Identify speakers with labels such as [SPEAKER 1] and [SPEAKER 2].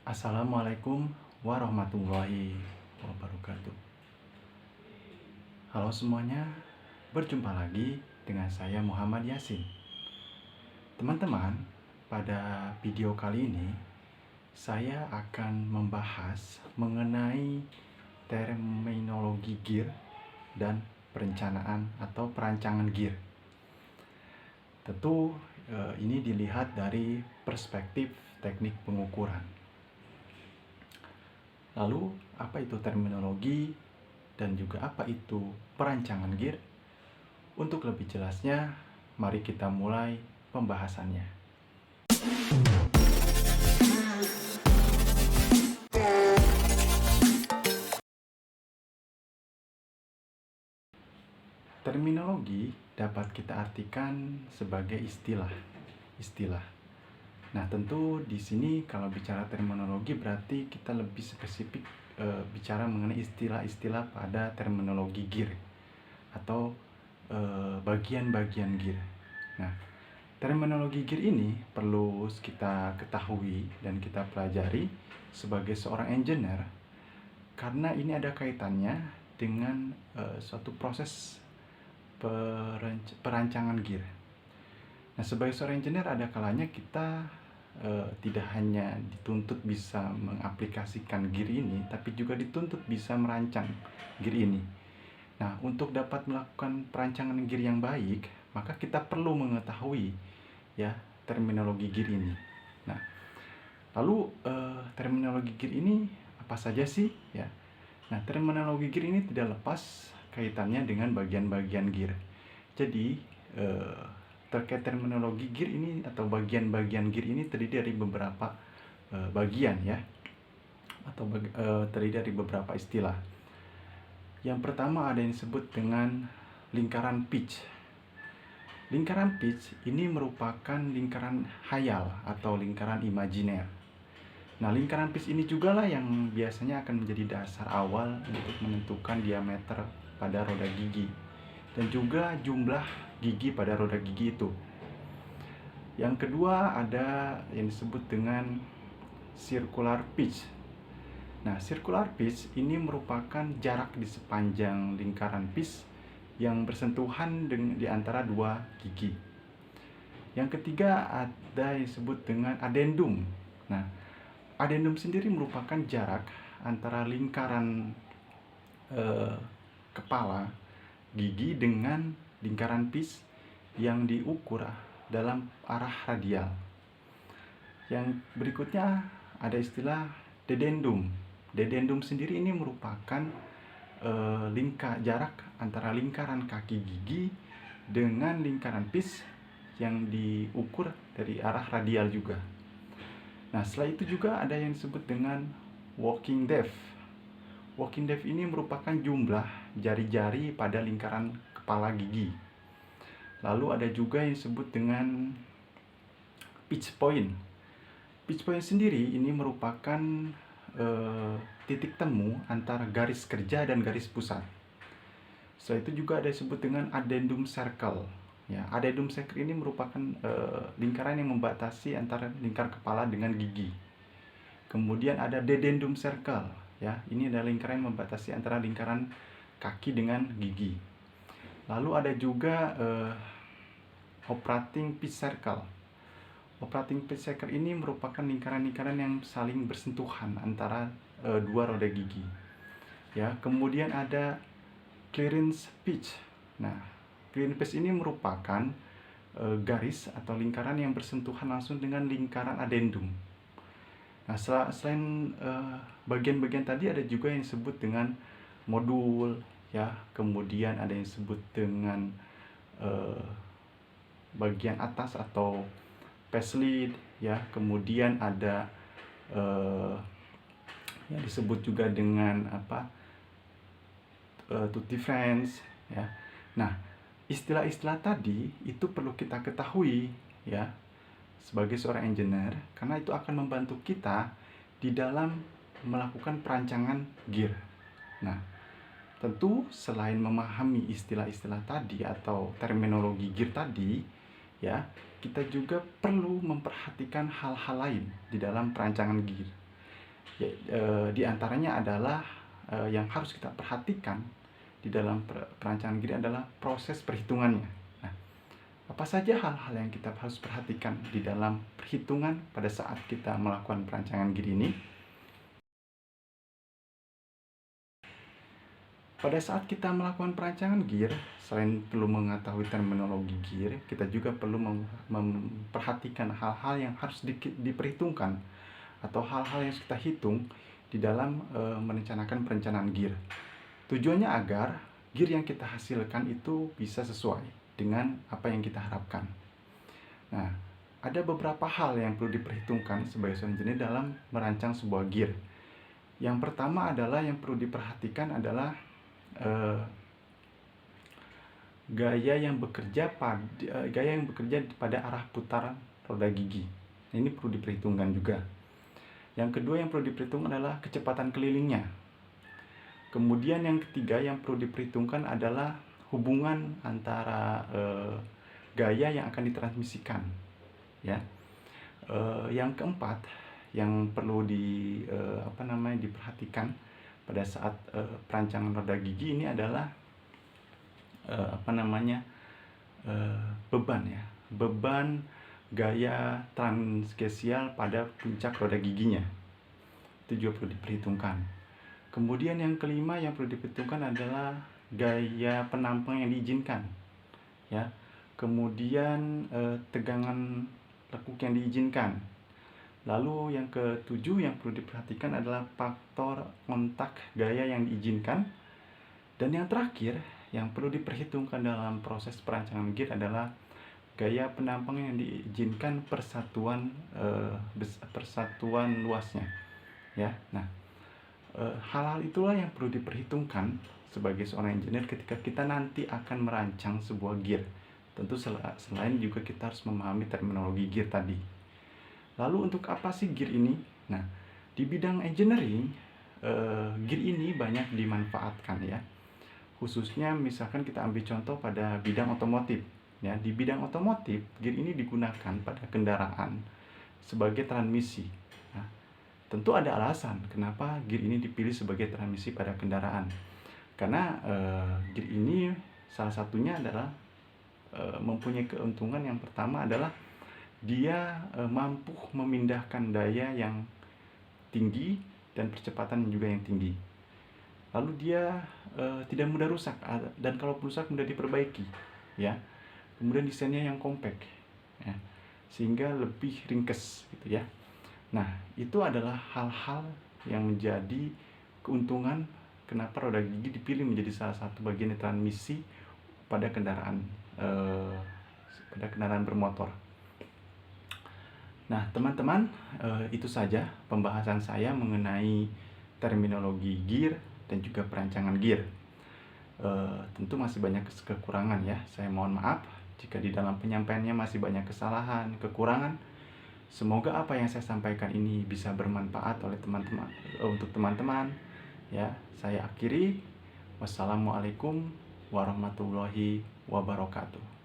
[SPEAKER 1] Assalamualaikum warahmatullahi wabarakatuh. Halo semuanya, berjumpa lagi dengan saya Muhammad Yasin. Teman-teman, pada video kali ini saya akan membahas mengenai terminologi gear dan perencanaan atau perancangan gear. Tentu ini dilihat dari perspektif teknik pengukuran. Lalu, apa itu terminologi dan juga apa itu perancangan gear? Untuk lebih jelasnya, mari kita mulai pembahasannya. Terminologi dapat kita artikan sebagai istilah. Nah, tentu di sini kalau bicara terminologi berarti kita lebih spesifik bicara mengenai istilah-istilah pada terminologi gear atau bagian-bagian gear. Nah, terminologi gear ini perlu kita ketahui dan kita pelajari sebagai seorang engineer karena ini ada kaitannya dengan suatu proses perancangan gear. Nah, sebagai seorang engineer ada kalanya kita tidak hanya dituntut bisa mengaplikasikan gear ini, tapi juga dituntut bisa merancang gear ini. Nah, untuk dapat melakukan perancangan gear yang baik, maka kita perlu mengetahui ya terminologi gear ini. Nah, lalu terminologi gear ini apa saja sih ya? Nah, terminologi gear ini tidak lepas kaitannya dengan bagian-bagian gear. Jadi terkait terminologi gear ini atau bagian-bagian gear ini terdiri dari beberapa bagian ya, atau terdiri dari beberapa istilah. Yang pertama ada yang disebut dengan lingkaran pitch. Lingkaran pitch ini merupakan lingkaran hayal atau lingkaran imajiner. Nah, lingkaran pitch ini juga lah yang biasanya akan menjadi dasar awal untuk menentukan diameter pada roda gigi dan juga jumlah gigi pada roda gigi itu. Yang kedua ada yang disebut dengan circular pitch. Nah, circular pitch ini merupakan jarak di sepanjang lingkaran pitch yang bersentuhan di antara dua gigi. Yang ketiga ada yang disebut dengan addendum. Nah, addendum sendiri merupakan jarak antara lingkaran kepala gigi dengan lingkaran pitch yang diukur dalam arah radial. Yang berikutnya ada istilah dedendum. Dedendum sendiri ini merupakan jarak antara lingkaran kaki gigi dengan lingkaran pitch yang diukur dari arah radial juga. Nah, setelah itu juga ada yang disebut dengan walking depth. Walking depth ini merupakan jumlah jari-jari pada lingkaran kepala gigi. Lalu ada juga yang disebut dengan pitch point. Pitch point sendiri ini merupakan titik temu antara garis kerja dan garis pusat. Setelah itu juga ada disebut dengan addendum circle. Ya, addendum circle ini merupakan lingkaran yang membatasi antara lingkar kepala dengan gigi. Kemudian ada dedendum circle. Ya, ini adalah lingkaran yang membatasi antara lingkaran kaki dengan gigi. Lalu ada juga operating pitch circle. Operating pitch circle ini merupakan lingkaran-lingkaran yang saling bersentuhan antara dua roda gigi. Ya, kemudian ada clearance pitch. Nah, clearance pitch ini merupakan garis atau lingkaran yang bersentuhan langsung dengan lingkaran addendum. Nah, selain bagian-bagian tadi ada juga yang disebut dengan modul, ya. Kemudian ada yang disebut dengan bagian atas atau face lead, ya. Kemudian ada yang disebut juga dengan tutti fans, ya. Nah, istilah-istilah tadi itu perlu kita ketahui, ya, sebagai seorang engineer, karena itu akan membantu kita di dalam melakukan perancangan gear. Nah, tentu selain memahami istilah-istilah tadi atau terminologi gear tadi, ya, kita juga perlu memperhatikan hal-hal lain di dalam perancangan gear. Di antaranya adalah yang harus kita perhatikan di dalam perancangan gear adalah proses perhitungannya. Nah, apa saja hal-hal yang kita harus perhatikan di dalam perhitungan pada saat kita melakukan perancangan gear ini? Pada saat kita melakukan perancangan gear, selain perlu mengetahui terminologi gear, kita juga perlu memperhatikan hal-hal yang harus diperhitungkan atau hal-hal yang harus kita hitung di dalam merencanakan perencanaan gear. Tujuannya agar gear yang kita hasilkan itu bisa sesuai dengan apa yang kita harapkan. Nah, ada beberapa hal yang perlu diperhitungkan sebagai seorang engineer dalam merancang sebuah gear. Yang pertama adalah yang perlu diperhatikan adalah gaya yang bekerja pada arah putaran roda gigi. Ini perlu diperhitungkan juga. Yang kedua yang perlu diperhitungkan adalah kecepatan kelilingnya. Kemudian yang ketiga yang perlu diperhitungkan adalah hubungan antara gaya yang akan ditransmisikan, ya. Yang keempat yang perlu diperhatikan pada saat perancangan roda gigi ini adalah beban, ya. Beban gaya transgesial pada puncak roda giginya. Itu juga perlu diperhitungkan. Kemudian yang kelima yang perlu diperhitungkan adalah gaya penampang yang diizinkan, ya. Kemudian tegangan lekuk yang diizinkan. Lalu yang ketujuh yang perlu diperhatikan adalah faktor kontak gaya yang diizinkan. Dan yang terakhir yang perlu diperhitungkan dalam proses perancangan gear adalah gaya penampang yang diizinkan persatuan luasnya, ya. Nah, hal-hal itulah yang perlu diperhitungkan sebagai seorang engineer ketika kita nanti akan merancang sebuah gear. Tentu selain juga kita harus memahami terminologi gear tadi. Lalu untuk apa sih gear ini? Nah, di bidang engineering, gear ini banyak dimanfaatkan, ya. Khususnya misalkan kita ambil contoh pada bidang otomotif, ya. Di bidang otomotif, gear ini digunakan pada kendaraan sebagai transmisi. Nah, tentu ada alasan kenapa gear ini dipilih sebagai transmisi pada kendaraan. Karena gear ini salah satunya adalah mempunyai keuntungan. Yang pertama adalah dia mampu memindahkan daya yang tinggi dan percepatan juga yang tinggi. Lalu dia tidak mudah rusak, dan kalau rusak mudah diperbaiki, ya. Kemudian desainnya yang compact, ya, sehingga lebih ringkes, gitu, ya. Nah, itu adalah hal-hal yang menjadi keuntungan kenapa roda gigi dipilih menjadi salah satu bagian transmisi pada kendaraan bermotor. Nah, teman-teman, itu saja pembahasan saya mengenai terminologi gear dan juga perancangan gear. Tentu masih banyak kekurangan, ya. Saya mohon maaf jika di dalam penyampaiannya masih banyak kesalahan, kekurangan. Semoga apa yang saya sampaikan ini bisa bermanfaat untuk teman-teman, ya. Saya akhiri. Wassalamualaikum warahmatullahi wabarakatuh.